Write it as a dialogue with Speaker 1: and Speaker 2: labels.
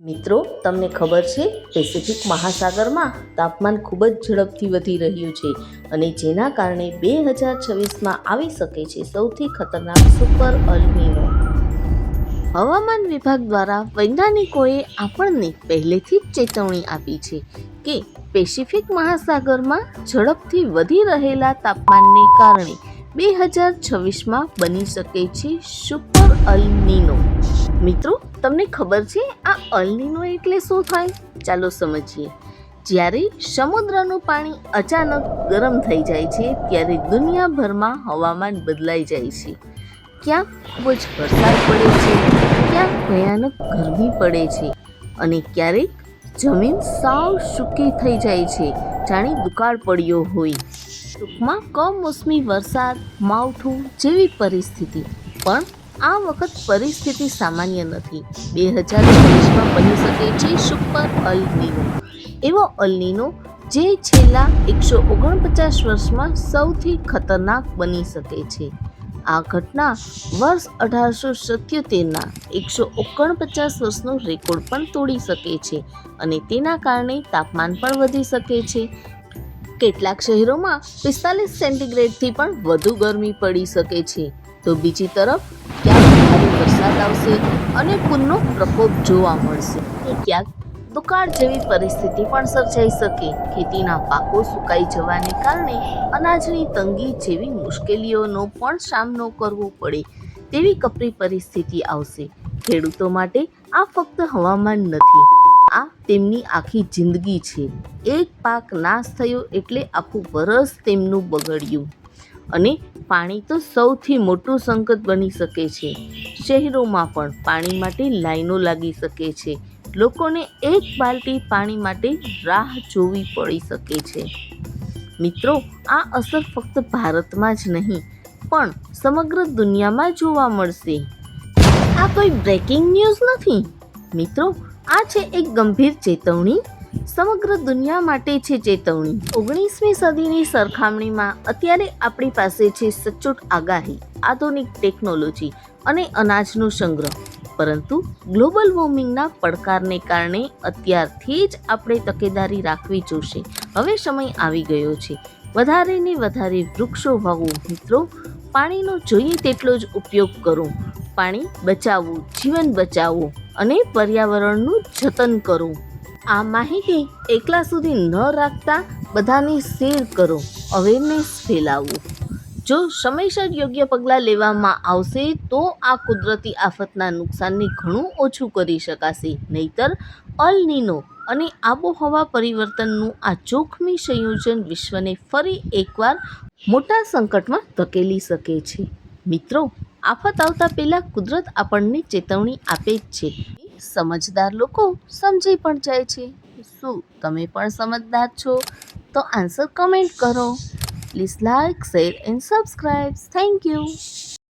Speaker 1: મિત્રો, તમને ખબર છે પેસિફિક મહાસાગરમાં તાપમાન ખૂબ જ ઝડપથી વધી રહ્યું છે અને જેના કારણે 2026માં આવી શકે છે સૌથી ખતરનાક સુપર અલ્નિનો. હવામાન વિભાગ દ્વારા વૈજ્ઞાનિકોએ આપણને પહેલેથી જ ચેતવણી આપી છે કે પેસિફિક મહાસાગરમાં ઝડપથી વધી રહેલા તાપમાનને કારણે 2026માં બની શકે છે સુપર અલ્નિનો. મિત્રો, તમને ખબર છે આ અલ્નિનો એટલે શું થાય? ચાલો સમજીએ. જ્યારે સમુદ્રનું પાણી અચાનક ગરમ થઈ જાય છે ત્યારે દુનિયાભરમાં હવામાન બદલાઈ જાય છે. ક્યાંક ખૂબ જ વરસાદ પડે છે, ક્યાંક ભયાનક ગરમી પડે છે અને ક્યારેક જમીન સાવ સૂકી થઈ જાય છે, જાણે દુકાળ પડ્યો હોય. ટૂંકમાં કમોસમી વરસાદ, માવઠું જેવી પરિસ્થિતિ. પણ આ વખત પરિસ્થિતિ સામાન્ય નથી. 2026માં બની શકે છે સુપર અલ્નિનો. એવો અલ્નિનો જે છેલ્લા 149 વર્ષમાં સૌથી ખતરનાક બની શકે છે. આ ઘટના વર્ષ 1877ના 149 વર્ષનો રેકોર્ડ પણ તોડી શકે છે અને તેના કારણે તાપમાન પણ વધી શકે છે. કેટલાક શહેરોમાં 45 સેન્ટીગ્રેડથી પણ વધુ ગરમી પડી શકે છે. તો બીજી તરફ ક્યાંક ભારે વરસાદ આવશે અને પૂરનો પ્રકોપ જોવા મળશે. ક્યાંક દુકાળ જેવી પરિસ્થિતિ પણ સર્જાઈ શકે. ખેતીના પાકો સુકાઈ જવાને કારણે અનાજની તંગી જેવી મુશ્કેલીઓનો પણ સામનો કરવો પડે તેવી કપરી પરિસ્થિતિ આવશે. ખેડૂતો માટે આ ફક્ત હવામાન નથી, આ તેમની આખી જિંદગી છે. એક પાક નાશ થયો એટલે આખું વરસ તેમનું બગડ્યું. અને પાણી તો સૌથી મોટું સંકટ બની શકે છે. શહેરોમાં પણ પાણી માટે લાઈનો લાગી શકે છે. લોકોને એક બાલટી પાણી માટે રાહ જોવી પડી શકે છે. મિત્રો, આ અસર ફક્ત ભારતમાં જ નહીં પણ સમગ્ર દુનિયામાં જોવા મળશે. આ કોઈ બ્રેકિંગ ન્યૂઝ નથી મિત્રો, આ છે એક ગંભીર ચેતવણી. સમગ્ર દુનિયા માટે છે ચેતવણી. 19મી સદીની સરખામણીમાં અત્યારે આપણી પાસે છે સચોટ આગાહી, આધુનિક ટેકનોલોજી અને અનાજનો સંગ્રહ. પરંતુ ગ્લોબલ વોર્મિંગના પડકારને કારણે અત્યારથી જ આપણે તકેદારી રાખવી જોશે. હવે સમય આવી ગયો છે વધારે ને વધારે વૃક્ષો વાવો. મિત્રો, પાણીનો જોઈએ તેટલો જ ઉપયોગ કરો. પાણી બચાવવું, જીવન બચાવો અને પર્યાવરણનું જતન કરો. આ માહિતી એકલા સુધી ન રાખતા બધાને શેર કરો, અવેરનેસ ફેલાવો. જો સમયસર યોગ્ય પગલાં લેવામાં આવશે તો આ કુદરતી આફતના નુકસાનને ઘણું ઓછું કરી શકાશે. નહીંતર અલ્નિનો અને આબોહવા પરિવર્તનનું આ જોખમી સંયોજન વિશ્વને ફરી એકવાર મોટા સંકટમાં ધકેલી શકે છે. મિત્રો, આફત આવતા પહેલા કુદરત આપણને ચેતવણી આપે જ છે. સમજદાર લોકો સમજી પણ જાય છે. શું તમે પણ સમજદાર છો? તો આન્સર કમેન્ટ કરો. Please like, share and subscribe. Thank you.